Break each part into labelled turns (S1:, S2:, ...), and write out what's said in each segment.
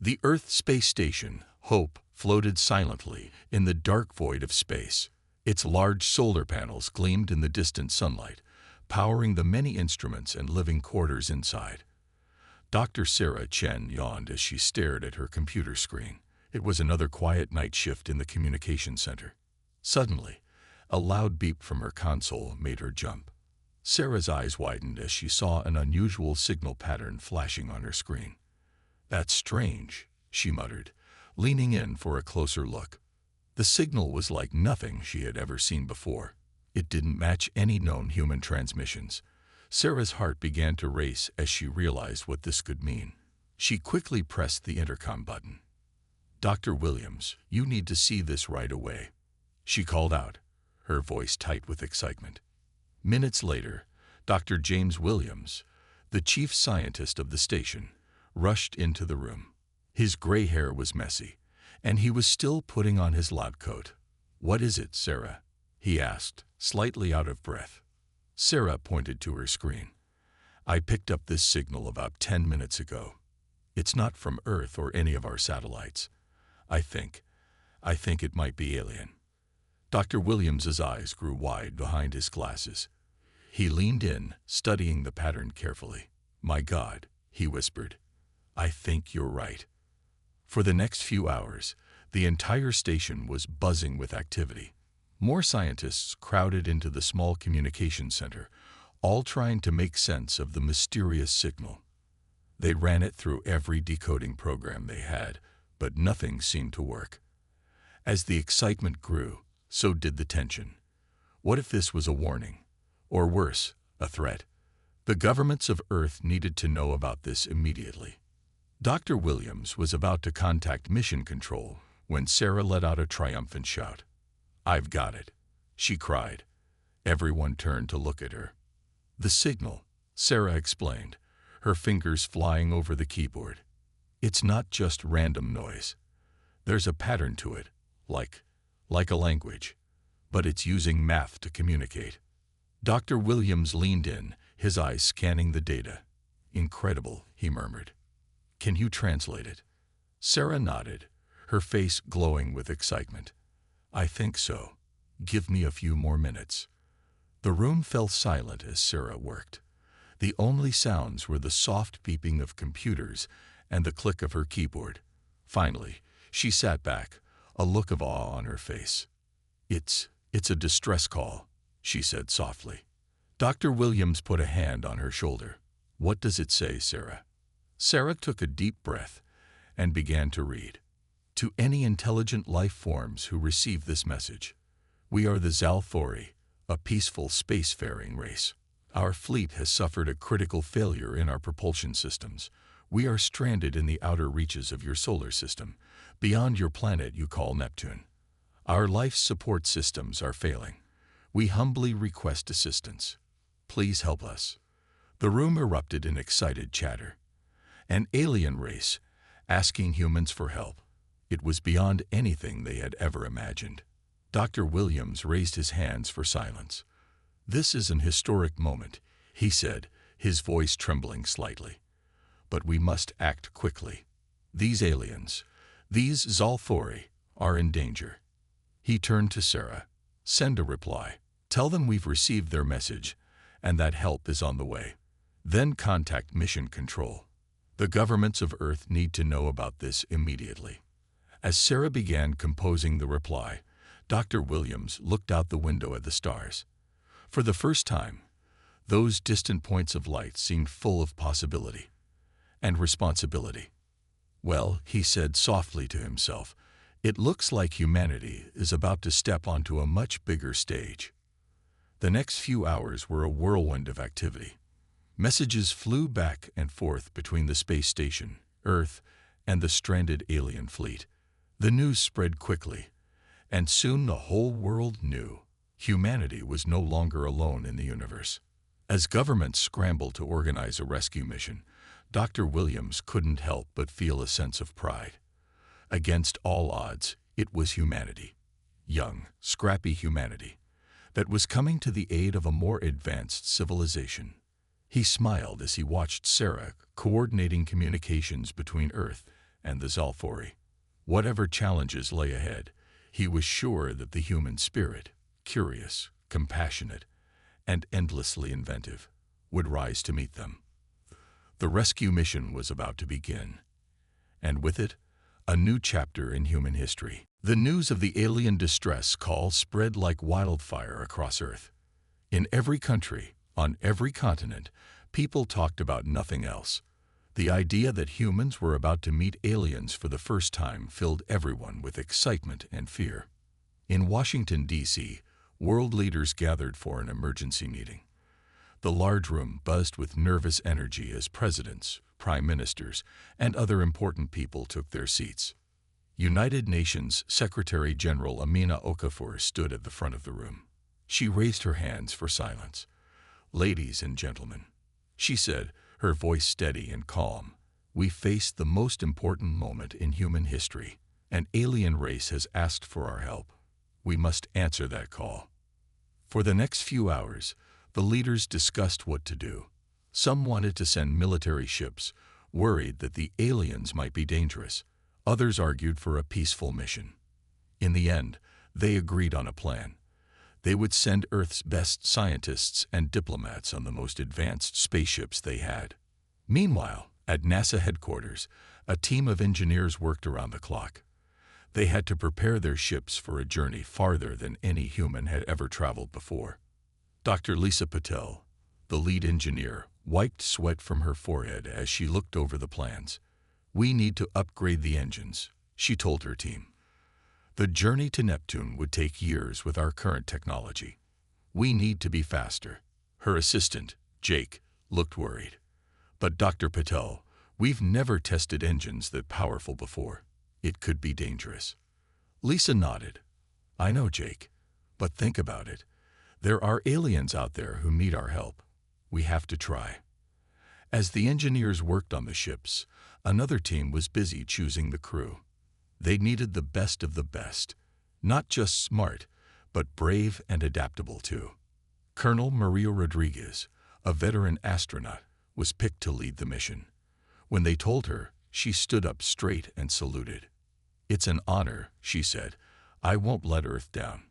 S1: The Earth space station, Hope, floated silently in the dark void of space. Its large solar panels gleamed in the distant sunlight, powering the many instruments and living quarters inside. Dr. Sarah Chen yawned as she stared at her computer screen. It was another quiet night shift in the communication center. Suddenly, a loud beep from her console made her jump. Sarah's eyes widened as she saw an unusual signal pattern flashing on her screen. "That's strange," she muttered, leaning in for a closer look. The signal was like nothing she had ever seen before. It didn't match any known human transmissions. Sarah's heart began to race as she realized what this could mean. She quickly pressed the intercom button. "Dr. Williams, you need to see this right away," she called out, her voice tight with excitement. Minutes later, Dr. James Williams, the chief scientist of the station, rushed into the room. His gray hair was messy, and he was still putting on his lab coat. "What is it, Sarah?" he asked, slightly out of breath. Sarah pointed to her screen. "I picked up this signal about 10 minutes ago. It's not from Earth or any of our satellites. I think it might be alien." Dr. Williams's eyes grew wide behind his glasses. He leaned in, studying the pattern carefully. "My God," he whispered. "I think you're right." For the next few hours, the entire station was buzzing with activity. More scientists crowded into the small communication center, all trying to make sense of the mysterious signal. They ran it through every decoding program they had, but nothing seemed to work. As the excitement grew, so did the tension. What if this was a warning? Or worse, a threat? The governments of Earth needed to know about this immediately. Dr. Williams was about to contact Mission Control when Sarah let out a triumphant shout. "I've got it," she cried. Everyone turned to look at her. "The signal," Sarah explained, her fingers flying over the keyboard. "It's not just random noise. There's a pattern to it, like a language, but it's using math to communicate." Dr. Williams leaned in, his eyes scanning the data. "Incredible," he murmured. "Can you translate it?" Sarah nodded, her face glowing with excitement. "I think so. Give me a few more minutes." The room fell silent as Sarah worked. The only sounds were the soft beeping of computers and the click of her keyboard. Finally, she sat back, a look of awe on her face. It's a distress call," she said softly. Dr. Williams put a hand on her shoulder. "What does it say, Sarah?" Sarah took a deep breath and began to read. "To any intelligent life forms who receive this message, we are the Zalthori, a peaceful spacefaring race. Our fleet has suffered a critical failure in our propulsion systems. We are stranded in the outer reaches of your solar system, beyond your planet you call Neptune. Our life support systems are failing. We humbly request assistance. Please help us." The room erupted in excited chatter. An alien race, asking humans for help. It was beyond anything they had ever imagined. Dr. Williams raised his hands for silence. "This is an historic moment," he said, his voice trembling slightly. "But we must act quickly. These aliens, these Zalthori, are in danger." He turned to Sarah. "Send a reply. Tell them we've received their message and that help is on the way. Then contact Mission Control. The governments of Earth need to know about this immediately." As Sarah began composing the reply, Dr. Williams looked out the window at the stars. For the first time, those distant points of light seemed full of possibility and responsibility. "Well," he said softly to himself, "it looks like humanity is about to step onto a much bigger stage." The next few hours were a whirlwind of activity. Messages flew back and forth between the space station, Earth, and the stranded alien fleet. The news spread quickly, and soon the whole world knew humanity was no longer alone in the universe. As governments scrambled to organize a rescue mission, Dr. Williams couldn't help but feel a sense of pride. Against all odds, it was humanity, young, scrappy humanity, that was coming to the aid of a more advanced civilization. He smiled as he watched Sarah coordinating communications between Earth and the Zalthori. Whatever challenges lay ahead, he was sure that the human spirit, curious, compassionate, and endlessly inventive, would rise to meet them. The rescue mission was about to begin, and with it, a new chapter in human history. The news of the alien distress call spread like wildfire across Earth. In every country, on every continent, people talked about nothing else. The idea that humans were about to meet aliens for the first time filled everyone with excitement and fear. In Washington, D.C., world leaders gathered for an emergency meeting. The large room buzzed with nervous energy as presidents, prime ministers, and other important people took their seats. United Nations Secretary General Amina Okafor stood at the front of the room. She raised her hands for silence. "Ladies and gentlemen," she said, her voice steady and calm, "we face the most important moment in human history. An alien race has asked for our help. We must answer that call." For the next few hours, the leaders discussed what to do. Some wanted to send military ships, worried that the aliens might be dangerous. Others argued for a peaceful mission. In the end, they agreed on a plan. They would send Earth's best scientists and diplomats on the most advanced spaceships they had. Meanwhile, at NASA headquarters, a team of engineers worked around the clock. They had to prepare their ships for a journey farther than any human had ever traveled before. Dr. Lisa Patel, the lead engineer, wiped sweat from her forehead as she looked over the plans. "We need to upgrade the engines," she told her team. "The journey to Neptune would take years with our current technology. We need to be faster." Her assistant, Jake, looked worried. "But Dr. Patel, we've never tested engines that powerful before. It could be dangerous." Lisa nodded. "I know, Jake, but think about it. There are aliens out there who need our help. We have to try." As the engineers worked on the ships, another team was busy choosing the crew. They needed the best of the best, not just smart, but brave and adaptable too. Colonel Maria Rodriguez, a veteran astronaut, was picked to lead the mission. When they told her, she stood up straight and saluted. "It's an honor," she said. "I won't let Earth down."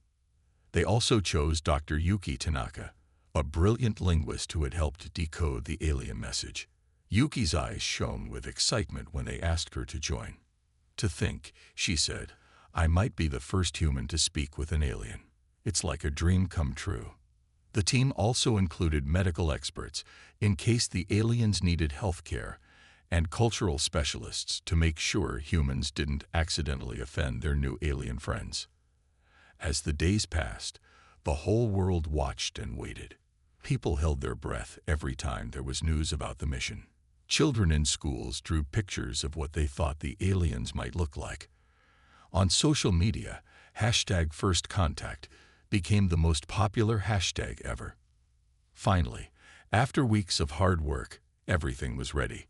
S1: They also chose Dr. Yuki Tanaka, a brilliant linguist who had helped decode the alien message. Yuki's eyes shone with excitement when they asked her to join. "To think," she said, "I might be the first human to speak with an alien. It's like a dream come true." The team also included medical experts in case the aliens needed health care, and cultural specialists to make sure humans didn't accidentally offend their new alien friends. As the days passed, the whole world watched and waited. People held their breath every time there was news about the mission. Children in schools drew pictures of what they thought the aliens might look like. On social media, #FirstContact became the most popular hashtag ever. Finally, after weeks of hard work, everything was ready.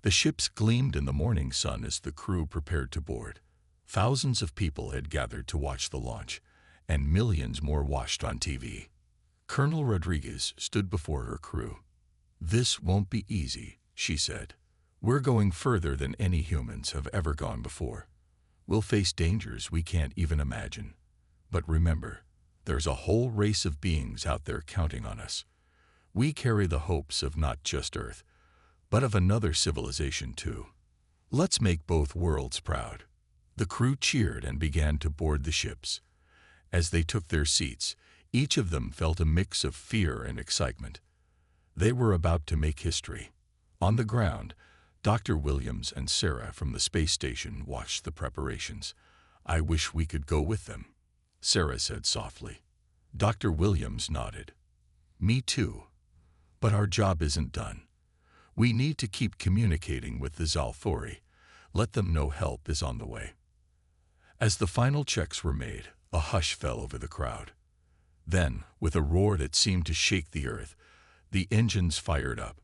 S1: The ships gleamed in the morning sun as the crew prepared to board. Thousands of people had gathered to watch the launch, and millions more watched on TV. Colonel Rodriguez stood before her crew. "This won't be easy," she said. "We're going further than any humans have ever gone before. We'll face dangers we can't even imagine. But remember, there's a whole race of beings out there counting on us. We carry the hopes of not just Earth, but of another civilization too. Let's make both worlds proud." The crew cheered and began to board the ships. As they took their seats, each of them felt a mix of fear and excitement. They were about to make history. On the ground, Dr. Williams and Sarah from the space station watched the preparations. "I wish we could go with them," Sarah said softly. Dr. Williams nodded. "Me too. But our job isn't done. We need to keep communicating with the Zalthori. Let them know help is on the way." As the final checks were made, a hush fell over the crowd. Then, with a roar that seemed to shake the earth, the engines fired up.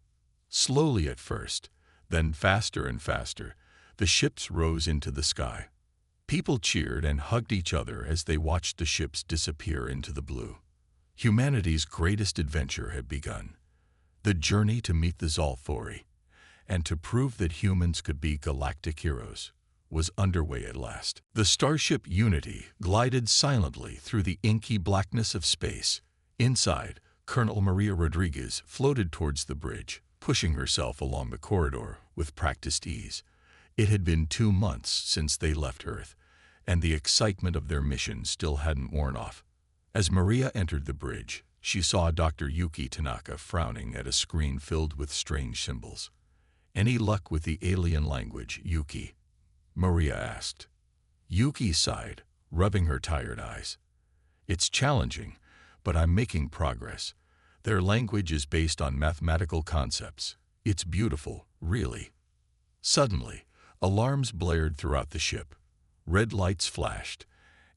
S1: Slowly at first, then faster and faster, the ships rose into the sky. People cheered and hugged each other as they watched the ships disappear into the blue. Humanity's greatest adventure had begun. The journey to meet the Zalthori, and to prove that humans could be galactic heroes. was underway at last. The starship Unity glided silently through the inky blackness of space. Inside, Colonel Maria Rodriguez floated towards the bridge, pushing herself along the corridor with practiced ease. It had been 2 months since they left Earth, and the excitement of their mission still hadn't worn off. As Maria entered the bridge, she saw Dr. Yuki Tanaka frowning at a screen filled with strange symbols. "Any luck with the alien language, Yuki?" Maria asked. Yuki sighed, rubbing her tired eyes. "It's challenging, but I'm making progress. Their language is based on mathematical concepts. It's beautiful, really." Suddenly, alarms blared throughout the ship. Red lights flashed,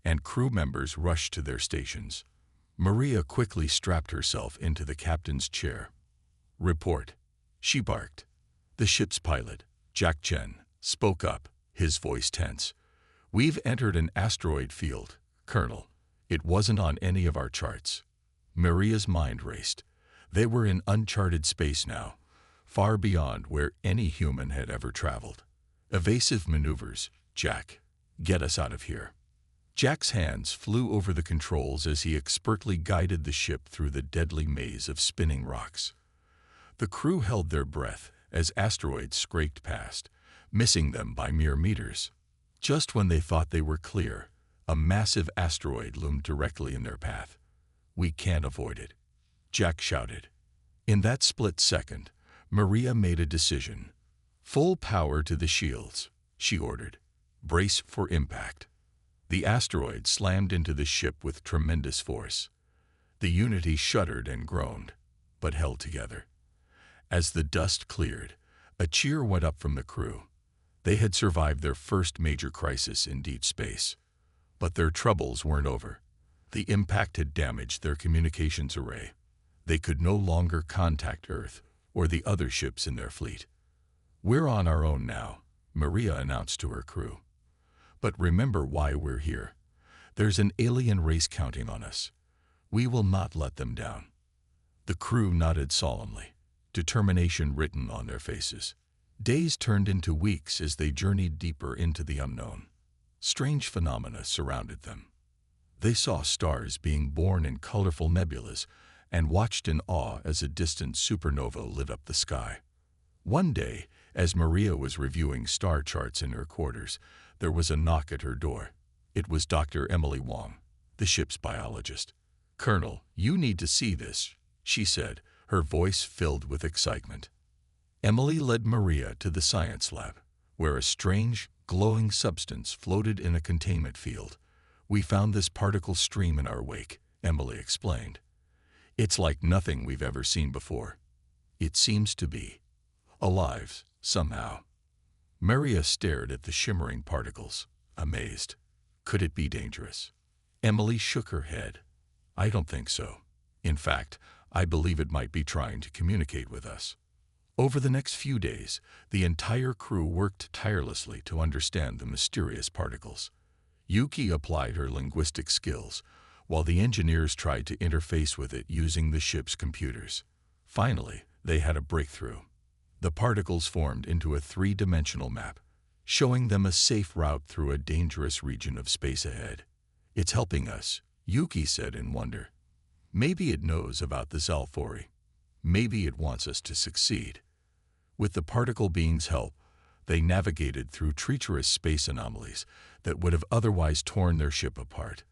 S1: and crew members rushed to their stations. Maria quickly strapped herself into the captain's chair. "Report," she barked. The ship's pilot, Jack Chen, spoke up, his voice tense. "We've entered an asteroid field, Colonel. It wasn't on any of our charts." Maria's mind raced. They were in uncharted space now, far beyond where any human had ever traveled. "Evasive maneuvers, Jack. Get us out of here." Jack's hands flew over the controls as he expertly guided the ship through the deadly maze of spinning rocks. The crew held their breath as asteroids scraped past, missing them by mere meters. Just when they thought they were clear, a massive asteroid loomed directly in their path. "We can't avoid it," Jack shouted. In that split second, Maria made a decision. "Full power to the shields," she ordered. "Brace for impact." The asteroid slammed into the ship with tremendous force. The Unity shuddered and groaned, but held together. As the dust cleared, a cheer went up from the crew. They had survived their first major crisis in deep space. But their troubles weren't over. The impact had damaged their communications array. They could no longer contact Earth or the other ships in their fleet. "We're on our own now," Maria announced to her crew. "But remember why we're here. There's an alien race counting on us. We will not let them down." The crew nodded solemnly, determination written on their faces. Days turned into weeks as they journeyed deeper into the unknown. Strange phenomena surrounded them. They saw stars being born in colorful nebulas and watched in awe as a distant supernova lit up the sky. One day, as Maria was reviewing star charts in her quarters, there was a knock at her door. It was Dr. Emily Wong, the ship's biologist. "Colonel, you need to see this," she said, her voice filled with excitement. Emily led Maria to the science lab, where a strange, glowing substance floated in a containment field. "We found this particle stream in our wake," Emily explained. "It's like nothing we've ever seen before. It seems to be alive, somehow." Maria stared at the shimmering particles, amazed. Could it be dangerous? Emily shook her head. "I don't think so. In fact, I believe it might be trying to communicate with us." Over the next few days, the entire crew worked tirelessly to understand the mysterious particles. Yuki applied her linguistic skills, while the engineers tried to interface with it using the ship's computers. Finally, they had a breakthrough. The particles formed into a 3-dimensional map, showing them a safe route through a dangerous region of space ahead. "It's helping us," Yuki said in wonder. "Maybe it knows about the Zalfori. Maybe it wants us to succeed." With the particle being's help, they navigated through treacherous space anomalies that would have otherwise torn their ship apart.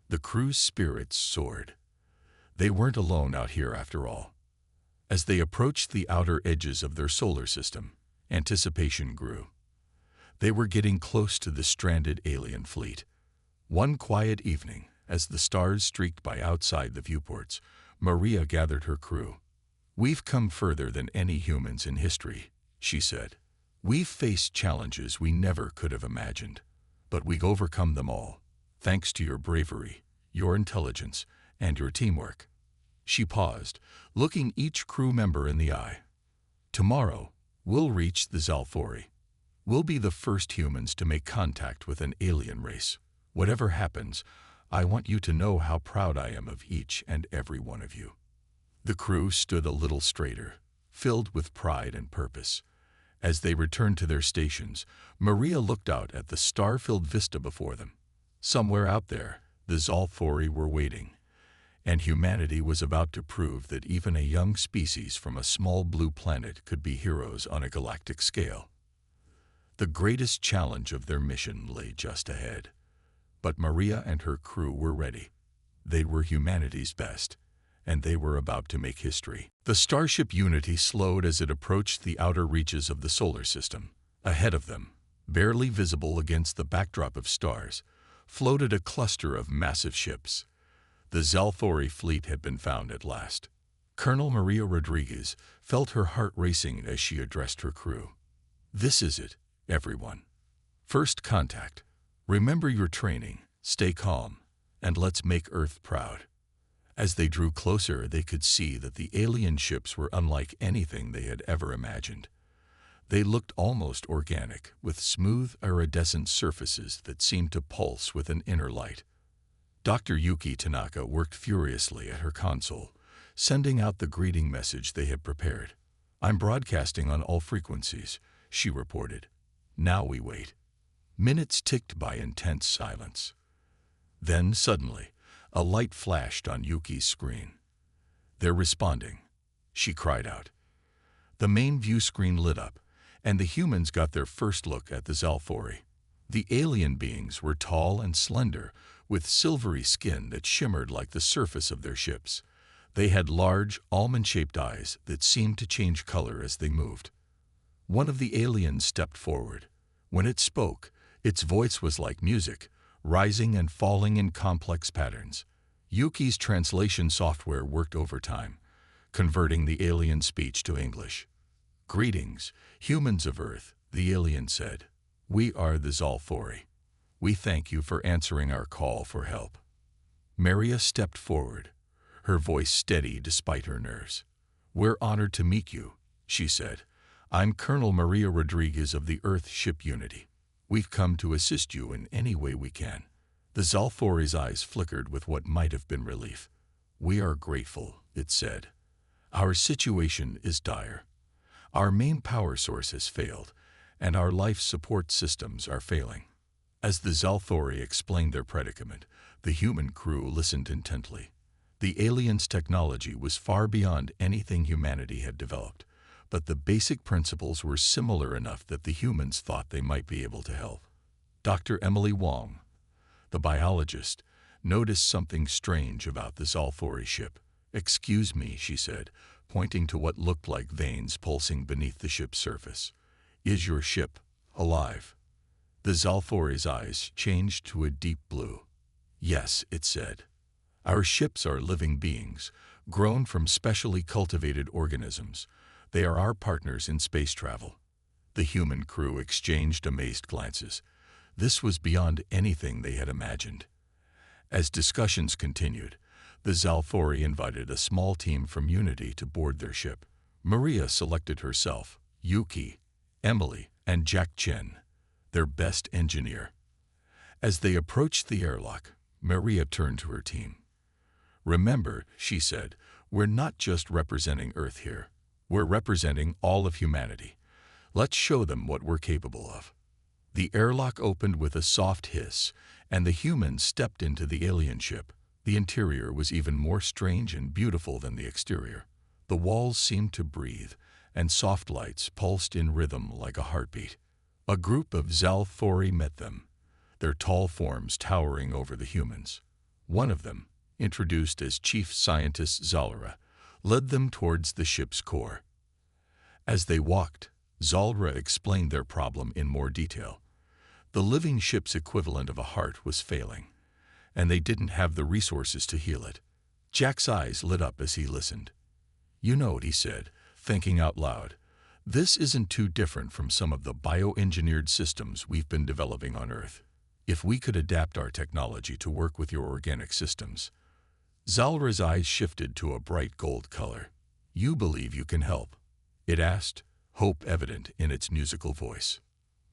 S1: The crew's spirits soared. They weren't alone out here after all. As they approached the outer edges of their solar system, anticipation grew. They were getting close to the stranded alien fleet. One quiet evening, as the stars streaked by outside the viewports, Maria gathered her crew. "We've come further than any humans in history," she said. "We've faced challenges we never could have imagined, but we've overcome them all, thanks to your bravery, your intelligence, and your teamwork." She paused, looking each crew member in the eye. "Tomorrow, we'll reach the Zalfori. We'll be the first humans to make contact with an alien race. Whatever happens, I want you to know how proud I am of each and every one of you." The crew stood a little straighter, filled with pride and purpose. As they returned to their stations, Maria looked out at the star-filled vista before them. Somewhere out there, the Zalthori were waiting, and humanity was about to prove that even a young species from a small blue planet could be heroes on a galactic scale. The greatest challenge of their mission lay just ahead. But Maria and her crew were ready. They were humanity's best, and they were about to make history. The starship Unity slowed as it approached the outer reaches of the solar system. Ahead of them, barely visible against the backdrop of stars, floated a cluster of massive ships. The Zalthori fleet had been found at last. Colonel Maria Rodriguez felt her heart racing as she addressed her crew. "This is it, everyone. First contact. Remember your training, stay calm, and let's make Earth proud." As they drew closer, they could see that the alien ships were unlike anything they had ever imagined. They looked almost organic, with smooth, iridescent surfaces that seemed to pulse with an inner light. Dr. Yuki Tanaka worked furiously at her console, sending out the greeting message they had prepared. "I'm broadcasting on all frequencies," she reported. "Now we wait." Minutes ticked by intense silence. Then, suddenly, a light flashed on Yuki's screen. "They're responding," she cried out. The main view screen lit up, and the humans got their first look at the Zalthori. The alien beings were tall and slender, with silvery skin that shimmered like the surface of their ships. They had large, almond-shaped eyes that seemed to change color as they moved. One of the aliens stepped forward. When it spoke, its voice was like music, rising and falling in complex patterns. Yuki's translation software worked overtime, converting the alien speech to English. "Greetings, humans of Earth," the alien said. "We are the Zalthori. We thank you for answering our call for help." Maria stepped forward, her voice steady despite her nerves. "We're honored to meet you," she said. "I'm Colonel Maria Rodriguez of the Earth ship Unity. We've come to assist you in any way we can." The Zalthori's eyes flickered with what might have been relief. "We are grateful," it said. "Our situation is dire. Our main power source has failed, and our life support systems are failing." As the Zalthori explained their predicament, the human crew listened intently. The aliens' technology was far beyond anything humanity had developed, but the basic principles were similar enough that the humans thought they might be able to help. Dr. Emily Wong, the biologist, noticed something strange about the Zalthori ship. "Excuse me," she said, pointing to what looked like veins pulsing beneath the ship's surface. "Is your ship alive?" The Zalthori's eyes changed to a deep blue. "Yes," it said. "Our ships are living beings, grown from specially cultivated organisms. They are our partners in space travel." The human crew exchanged amazed glances. This was beyond anything they had imagined. As discussions continued, the Zalthori invited a small team from Unity to board their ship. Maria selected herself, Yuki, Emily, and Jack Chen, their best engineer. As they approached the airlock, Maria turned to her team. "Remember," she said, "we're not just representing Earth here. We're representing all of humanity. Let's show them what we're capable of." The airlock opened with a soft hiss, and the humans stepped into the alien ship. The interior was even more strange and beautiful than the exterior. The walls seemed to breathe, and soft lights pulsed in rhythm like a heartbeat. A group of Zalthori met them, their tall forms towering over the humans. One of them, introduced as Chief Scientist Zalra, led them towards the ship's core. As they walked, Zalra explained their problem in more detail. The living ship's equivalent of a heart was failing, and they didn't have the resources to heal it. Jack's eyes lit up as he listened. "You know," he said, thinking out loud, "this isn't too different from some of the bioengineered systems we've been developing on Earth. If we could adapt our technology to work with your organic systems." Zalra's eyes shifted to a bright gold color. "You believe you can help?" it asked, hope evident in its musical voice.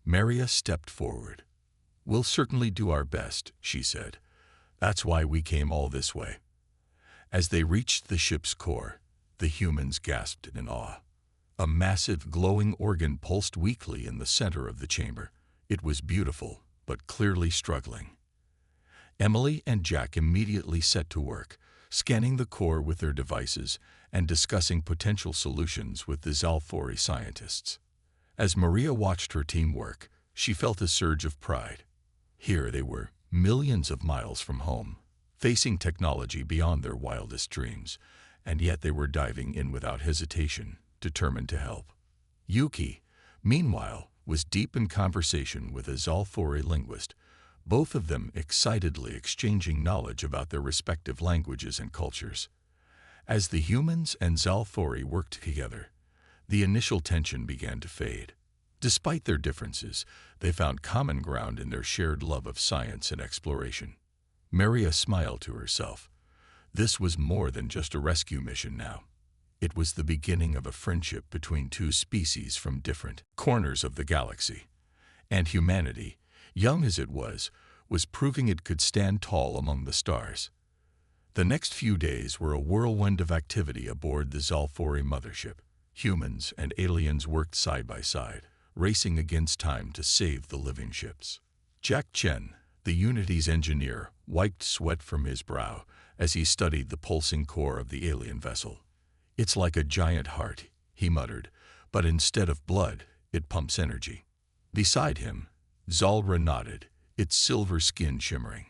S1: Maria stepped forward. "We'll certainly do our best," she said. "That's why we came all this way." As they reached the ship's core, the humans gasped in awe. A massive glowing organ pulsed weakly in the center of the chamber. It was beautiful, but clearly struggling. Emily and Jack immediately set to work, scanning the core with their devices and discussing potential solutions with the Zalfori scientists. As Maria watched her team work, she felt a surge of pride. Here they were, millions of miles from home, facing technology beyond their wildest dreams, and yet they were diving in without hesitation, determined to help. Yuki, meanwhile, was deep in conversation with a Zalfori linguist, both of them excitedly exchanging knowledge about their respective languages and cultures. As the humans and Zalfori worked together, the initial tension began to fade. Despite their differences, they found common ground in their shared love of science and exploration. Maria smiled to herself. This was more than just a rescue mission now. It was the beginning of a friendship between two species from different corners of the galaxy. And humanity, young as it was proving it could stand tall among the stars. The next few days were a whirlwind of activity aboard the Zalfori mothership. Humans and aliens worked side by side, racing against time to save the living ships. Jack Chen, the Unity's engineer, wiped sweat from his brow as he studied the pulsing core of the alien vessel. "It's like a giant heart," he muttered, "but instead of blood, it pumps energy." Beside him, Zalra nodded, its silver skin shimmering.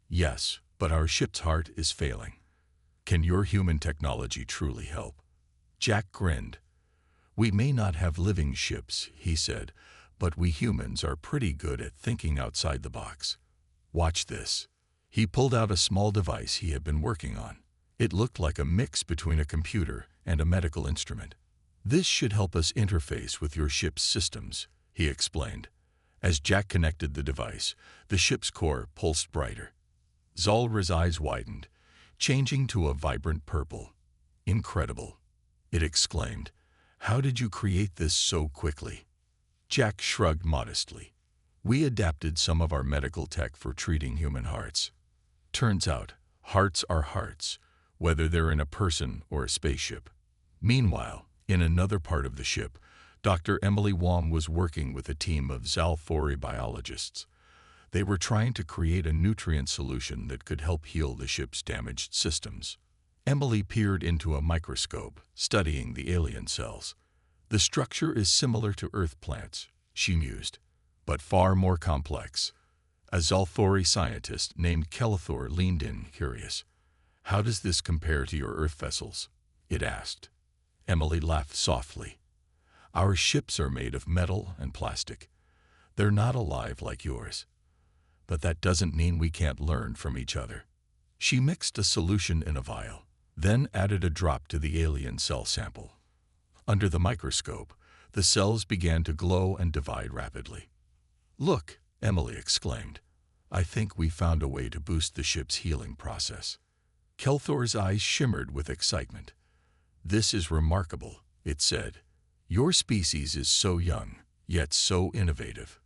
S1: "Yes, but our ship's heart is failing. Can your human technology truly help?" Jack grinned. "We may not have living ships," he said, "but we humans are pretty good at thinking outside the box. Watch this." He pulled out a small device he had been working on. It looked like a mix between a computer and a medical instrument. "This should help us interface with your ship's systems," he explained. As Jack connected the device, the ship's core pulsed brighter. Zalra's eyes widened, changing to a vibrant purple. "Incredible," it exclaimed. "How did you create this so quickly?" Jack shrugged modestly. "We adapted some of our medical tech for treating human hearts. Turns out, hearts are hearts, whether they're in a person or a spaceship." Meanwhile, in another part of the ship, Dr. Emily Wong was working with a team of Zalfori biologists. They were trying to create a nutrient solution that could help heal the ship's damaged systems. Emily peered into a microscope, studying the alien cells. "The structure is similar to Earth plants," she mused, "but far more complex." A Zalfori scientist named Kelethor leaned in, curious. "How does this compare to your Earth vessels?" it asked. Emily laughed softly. "Our ships are made of metal and plastic. They're not alive like yours. But that doesn't mean we can't learn from each other." She mixed a solution in a vial, then added a drop to the alien cell sample. Under the microscope, the cells began to glow and divide rapidly. "Look," Emily exclaimed. "I think we found a way to boost the ship's healing process." Kelthor's eyes shimmered with excitement. "This is remarkable," it said. "Your species is so young, yet so innovative."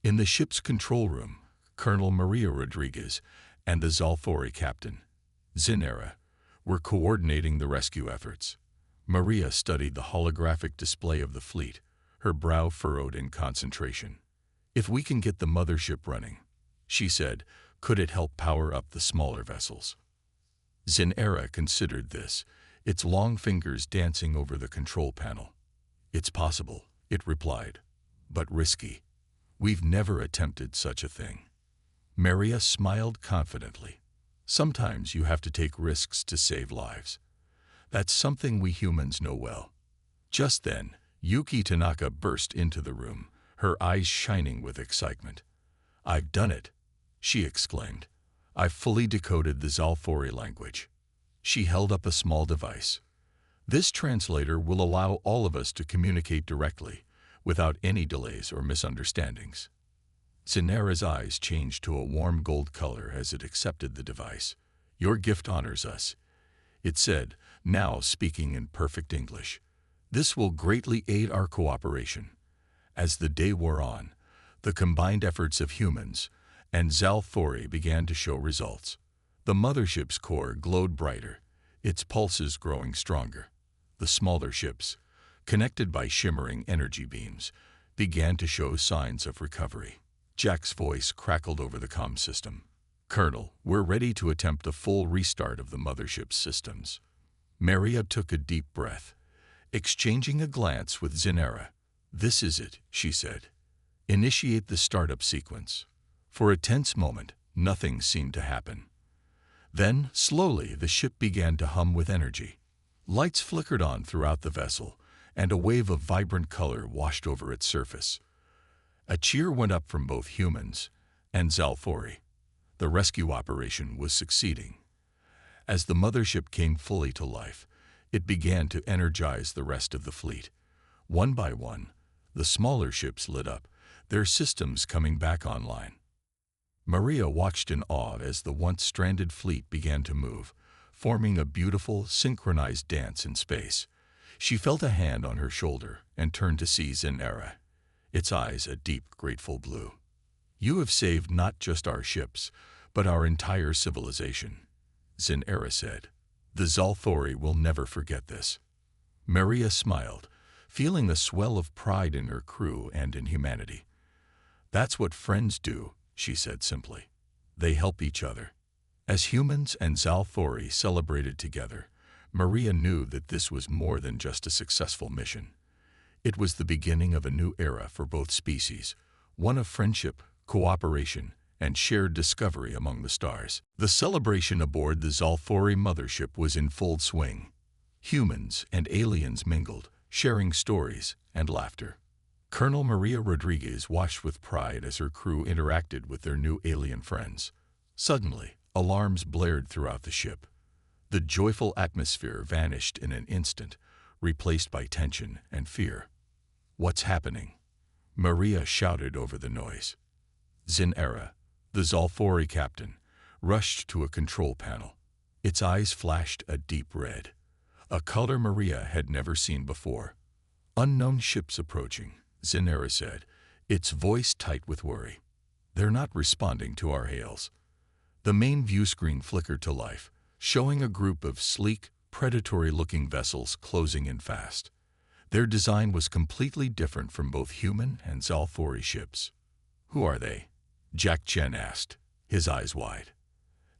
S1: In the ship's control room, Colonel Maria Rodriguez and the Zalfori captain, Zinera, were coordinating the rescue efforts. Maria studied the holographic display of the fleet, her brow furrowed in concentration. "If we can get the mothership running," she said, "could it help power up the smaller vessels?" Zinera considered this, its long fingers dancing over the control panel. "It's possible," it replied, "but risky. We've never attempted such a thing." Maria smiled confidently. "Sometimes you have to take risks to save lives. That's something we humans know well." Just then, Yuki Tanaka burst into the room, her eyes shining with excitement. "I've done it," she exclaimed. "I've fully decoded the Zalfori language." She held up a small device. "This translator will allow all of us to communicate directly, without any delays or misunderstandings." Zinera's eyes changed to a warm gold color as it accepted the device. "Your gift honors us," it said, now speaking in perfect English. "This will greatly aid our cooperation." As the day wore on, the combined efforts of humans and Zalfori began to show results. The mothership's core glowed brighter, its pulses growing stronger. The smaller ships, connected by shimmering energy beams, began to show signs of recovery. Jack's voice crackled over the comm system. "Colonel, we're ready to attempt a full restart of the mothership's systems." Maria took a deep breath, exchanging a glance with Zinera. "This is it," she said. "Initiate the startup sequence." For a tense moment, nothing seemed to happen. Then, slowly, the ship began to hum with energy. Lights flickered on throughout the vessel, and a wave of vibrant color washed over its surface. A cheer went up from both humans and Zalthori. The rescue operation was succeeding. As the mothership came fully to life, it began to energize the rest of the fleet. One by one, the smaller ships lit up, their systems coming back online. Maria watched in awe as the once stranded fleet began to move, forming a beautiful, synchronized dance in space. She felt a hand on her shoulder and turned to see Zinera, its eyes a deep, grateful blue. "You have saved not just our ships, but our entire civilization," Zinera said. "The Zalthori will never forget this." Maria smiled, feeling the swell of pride in her crew and in humanity. "That's what friends do," she said simply. "They help each other." As humans and Zalthori celebrated together, Maria knew that this was more than just a successful mission. It was the beginning of a new era for both species, one of friendship, cooperation, and shared discovery among the stars. The celebration aboard the Zalthori mothership was in full swing. Humans and aliens mingled, sharing stories and laughter. Colonel Maria Rodriguez watched with pride as her crew interacted with their new alien friends. Suddenly, alarms blared throughout the ship. The joyful atmosphere vanished in an instant, replaced by tension and fear. "What's happening?" Maria shouted over the noise. Zinera, the Zalthori captain, rushed to a control panel. Its eyes flashed a deep red, a color Maria had never seen before. "Unknown ships approaching," Zinera said, its voice tight with worry. "They're not responding to our hails." The main view screen flickered to life, showing a group of sleek, predatory-looking vessels closing in fast. Their design was completely different from both human and Zalthori ships. "Who are they?" Jack Chen asked, his eyes wide.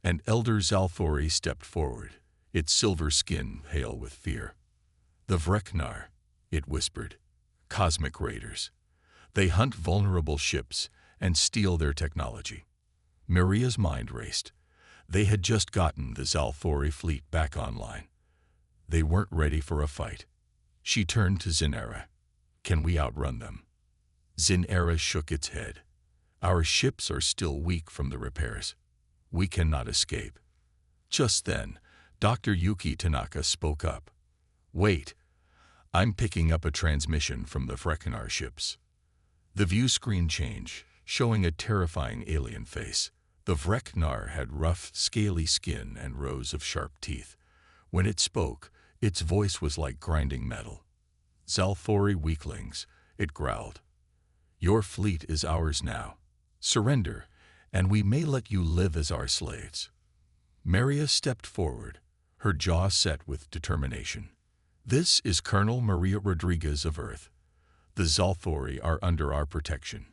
S1: An elder Zalthori stepped forward, its silver skin pale with fear. "The Vreknar," it whispered. "Cosmic raiders. They hunt vulnerable ships and steal their technology." Maria's mind raced. They had just gotten the Zalthori fleet back online. They weren't ready for a fight. She turned to Zinera. "Can we outrun them?" Zinera shook its head. "Our ships are still weak from the repairs. We cannot escape." Just then, Dr. Yuki Tanaka spoke up. "Wait, I'm picking up a transmission from the Vreknar ships." The view screen changed, showing a terrifying alien face. The Vreknar had rough, scaly skin and rows of sharp teeth. When it spoke, its voice was like grinding metal. "Zalthori weaklings," it growled. "Your fleet is ours now. Surrender, and we may let you live as our slaves." Maria stepped forward, her jaw set with determination. "This is Colonel Maria Rodriguez of Earth. The Zalthori are under our protection.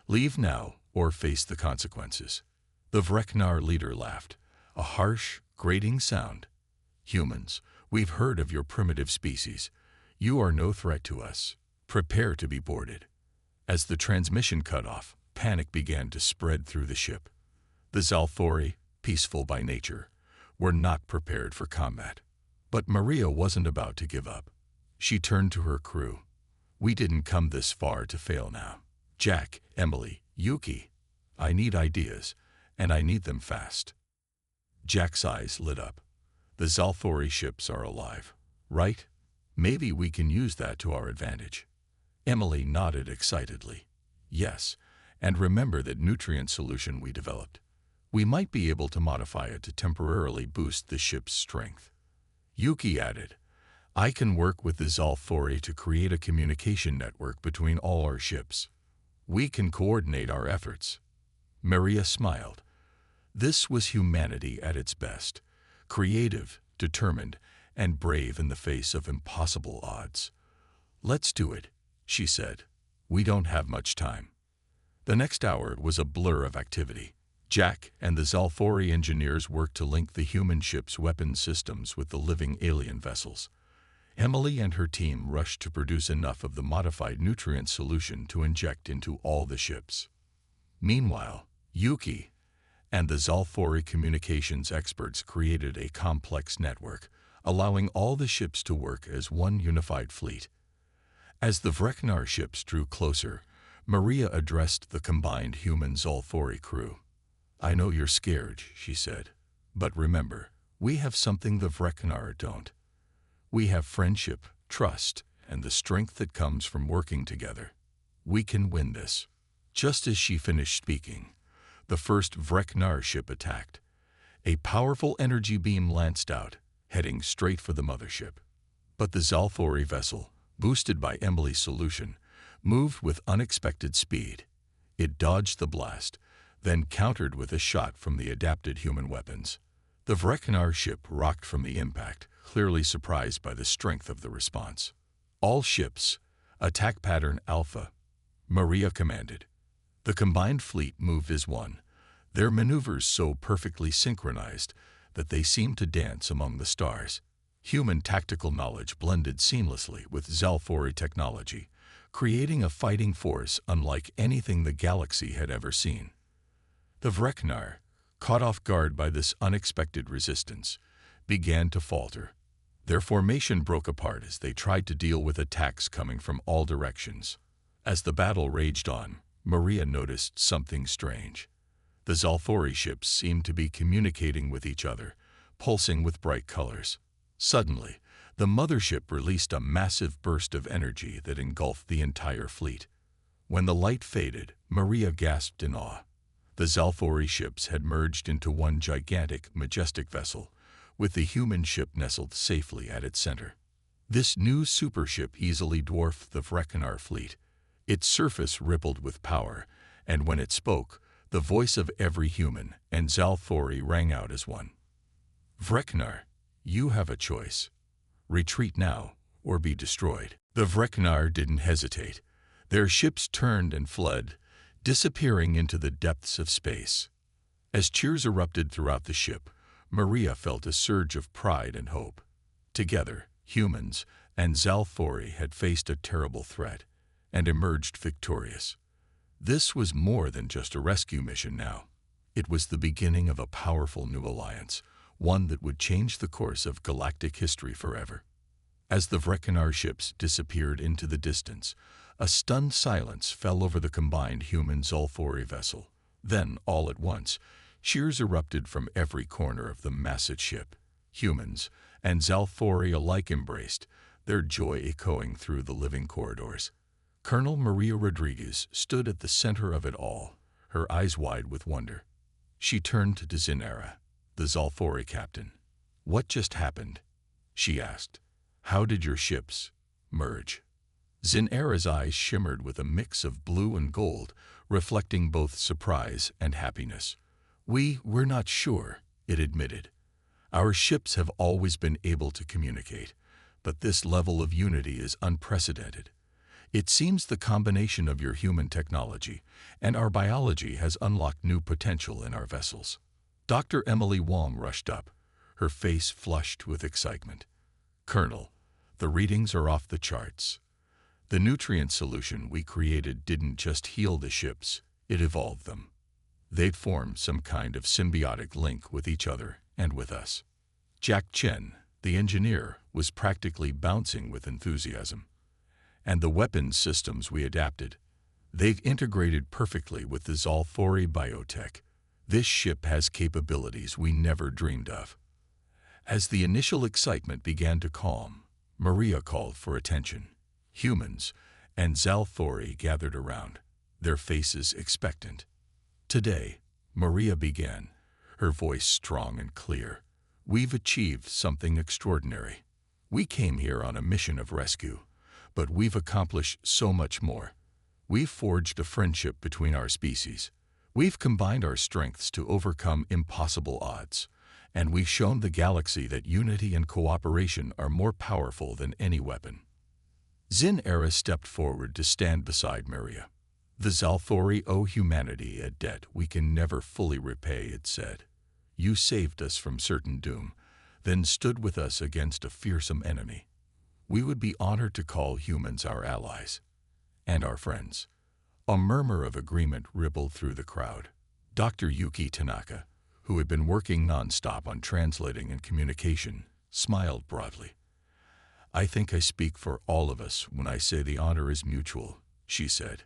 S1: Leave now or face the consequences." The Vreknar leader laughed, a harsh, grating sound. "Humans, we've heard of your primitive species. You are no threat to us. Prepare to be boarded." As the transmission cut off, panic began to spread through the ship. The Zalthori, peaceful by nature, were not prepared for combat. But Maria wasn't about to give up. She turned to her crew. "We didn't come this far to fail now. Jack, Emily, Yuki, I need ideas, and I need them fast." Jack's eyes lit up. "The Zalthori ships are alive, right? Maybe we can use that to our advantage." Emily nodded excitedly. "Yes, and remember that nutrient solution we developed. We might be able to modify it to temporarily boost the ship's strength." Yuki added, "I can work with the Zalthori to create a communication network between all our ships. We can coordinate our efforts." Maria smiled. This was humanity at its best, creative, determined, and brave in the face of impossible odds. "Let's do it," she said. "We don't have much time." The next hour was a blur of activity. Jack and the Zalthori engineers worked to link the human ship's weapon systems with the living alien vessels. Emily and her team rushed to produce enough of the modified nutrient solution to inject into all the ships. Meanwhile, Yuki and the Zalthori communications experts created a complex network, allowing all the ships to work as one unified fleet. As the Vreknar ships drew closer, Maria addressed the combined human Zalthori crew. "I know you're scared," she said, "but remember, we have something the Vreknar don't. We have friendship, trust, and the strength that comes from working together. We can win this." Just as she finished speaking, the first Vreknar ship attacked. A powerful energy beam lanced out, heading straight for the mothership. But the Zalthori vessel, boosted by Emily's solution, moved with unexpected speed. It dodged the blast, then countered with a shot from the adapted human weapons. The Vreknar ship rocked from the impact, clearly surprised by the strength of the response. "All ships, attack pattern Alpha," Maria commanded. The combined fleet moved as one, their maneuvers so perfectly synchronized that they seemed to dance among the stars. Human tactical knowledge blended seamlessly with Zalthori technology, creating a fighting force unlike anything the galaxy had ever seen. The Vreknar, caught off guard by this unexpected resistance, began to falter. Their formation broke apart as they tried to deal with attacks coming from all directions. As the battle raged on, Maria noticed something strange. The Zalthori ships seemed to be communicating with each other, pulsing with bright colors. Suddenly, the mothership released a massive burst of energy that engulfed the entire fleet. When the light faded, Maria gasped in awe. The Zalthori ships had merged into one gigantic, majestic vessel, with the human ship nestled safely at its center. This new supership easily dwarfed the Vreknar fleet. Its surface rippled with power, and when it spoke, the voice of every human and Zalthori rang out as one. "Vreknar, you have a choice. Retreat now, or be destroyed." The Vreknar didn't hesitate. Their ships turned and fled, disappearing into the depths of space. As cheers erupted throughout the ship, Maria felt a surge of pride and hope. Together, humans and Zalthori had faced a terrible threat and emerged victorious. This was more than just a rescue mission now. It was the beginning of a powerful new alliance, one that would change the course of galactic history forever. As the Vreknar ships disappeared into the distance, a stunned silence fell over the combined human Zalthori vessel. Then, all at once, cheers erupted from every corner of the massive ship. Humans and Zalthori alike embraced, their joy echoing through the living corridors. Colonel Maria Rodriguez stood at the center of it all, her eyes wide with wonder. She turned to Zinera, the Zalthori captain. "What just happened?" she asked. "How did your ships merge?" Zinera's eyes shimmered with a mix of blue and gold, reflecting both surprise and happiness. We're not sure," it admitted. "Our ships have always been able to communicate, but this level of unity is unprecedented. It seems the combination of your human technology and our biology has unlocked new potential in our vessels." Dr. Emily Wong rushed up, her face flushed with excitement. "Colonel, the readings are off the charts. The nutrient solution we created didn't just heal the ships, it evolved them. They'd formed some kind of symbiotic link with each other and with us." Jack Chen, the engineer, was practically bouncing with enthusiasm. "And the weapons systems we adapted, they've integrated perfectly with the Zalthori biotech. This ship has capabilities we never dreamed of." As the initial excitement began to calm, Maria called for attention. Humans and Zalthori gathered around, their faces expectant. "Today," Maria began, her voice strong and clear, "we've achieved something extraordinary. We came here on a mission of rescue, but we've accomplished so much more. We've forged a friendship between our species. We've combined our strengths to overcome impossible odds, and we've shown the galaxy that unity and cooperation are more powerful than any weapon." Zin-Era stepped forward to stand beside Maria. "The Zalthori owe humanity a debt we can never fully repay," it said. "You saved us from certain doom, then stood with us against a fearsome enemy. We would be honored to call humans our allies and our friends." A murmur of agreement rippled through the crowd. Dr. Yuki Tanaka, who had been working non-stop on translating and communication, smiled broadly. "I think I speak for all of us when I say the honor is mutual," she said.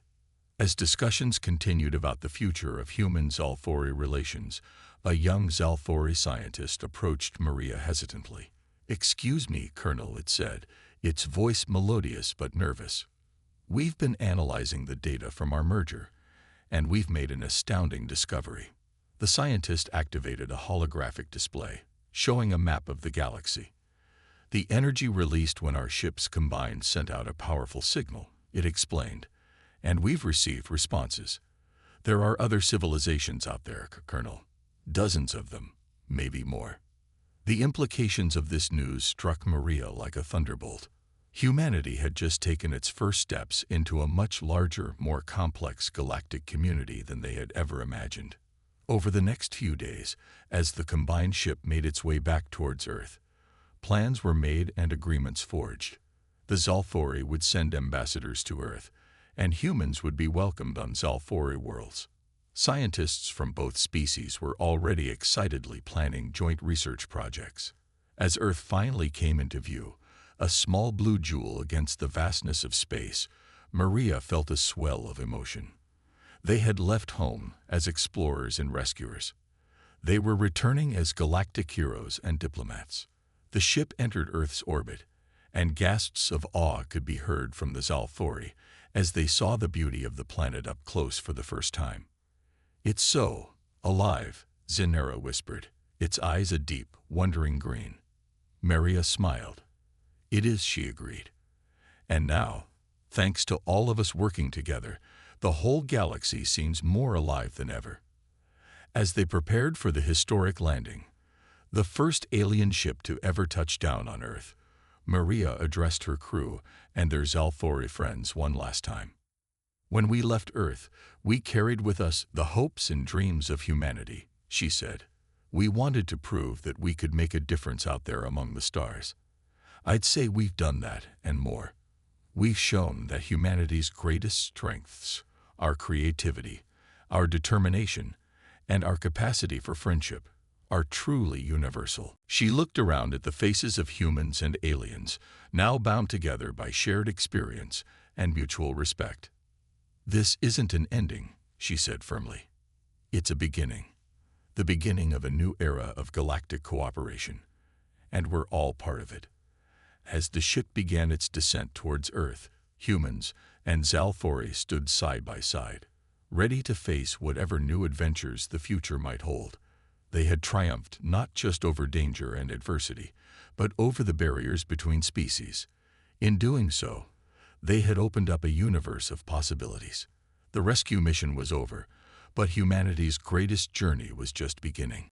S1: As discussions continued about the future of human-Zalthori relations, a young Zalthori scientist approached Maria hesitantly. "Excuse me, Colonel," it said, its voice melodious but nervous. "We've been analyzing the data from our merger, and we've made an astounding discovery." The scientist activated a holographic display, showing a map of the galaxy. "The energy released when our ships combined sent out a powerful signal," it explained, "and we've received responses. There are other civilizations out there, Colonel. Dozens of them, maybe more." The implications of this news struck Maria like a thunderbolt. Humanity had just taken its first steps into a much larger, more complex galactic community than they had ever imagined. Over the next few days, as the combined ship made its way back towards Earth, plans were made and agreements forged. The Zalthori would send ambassadors to Earth, and humans would be welcomed on Zalthori worlds. Scientists from both species were already excitedly planning joint research projects. As Earth finally came into view, a small blue jewel against the vastness of space, Maria felt a swell of emotion. They had left home as explorers and rescuers. They were returning as galactic heroes and diplomats. The ship entered Earth's orbit, and gasps of awe could be heard from the Zalthori as they saw the beauty of the planet up close for the first time. "It's so alive," Zin-Era whispered, its eyes a deep, wondering green. Maria smiled. "It is," she agreed. "And now, thanks to all of us working together, the whole galaxy seems more alive than ever." As they prepared for the historic landing, the first alien ship to ever touch down on Earth, Maria addressed her crew and their Zalthori friends one last time. "When we left Earth, we carried with us the hopes and dreams of humanity," she said. "We wanted to prove that we could make a difference out there among the stars. I'd say we've done that and more. We've shown that humanity's greatest strengths, our creativity, our determination, and our capacity for friendship, are truly universal." She looked around at the faces of humans and aliens, now bound together by shared experience and mutual respect. "This isn't an ending," she said firmly. "It's a beginning. The beginning of a new era of galactic cooperation. And we're all part of it." As the ship began its descent towards Earth, humans and Zalthori stood side by side, ready to face whatever new adventures the future might hold. They had triumphed not just over danger and adversity, but over the barriers between species. In doing so, they had opened up a universe of possibilities. The rescue mission was over, but humanity's greatest journey was just beginning.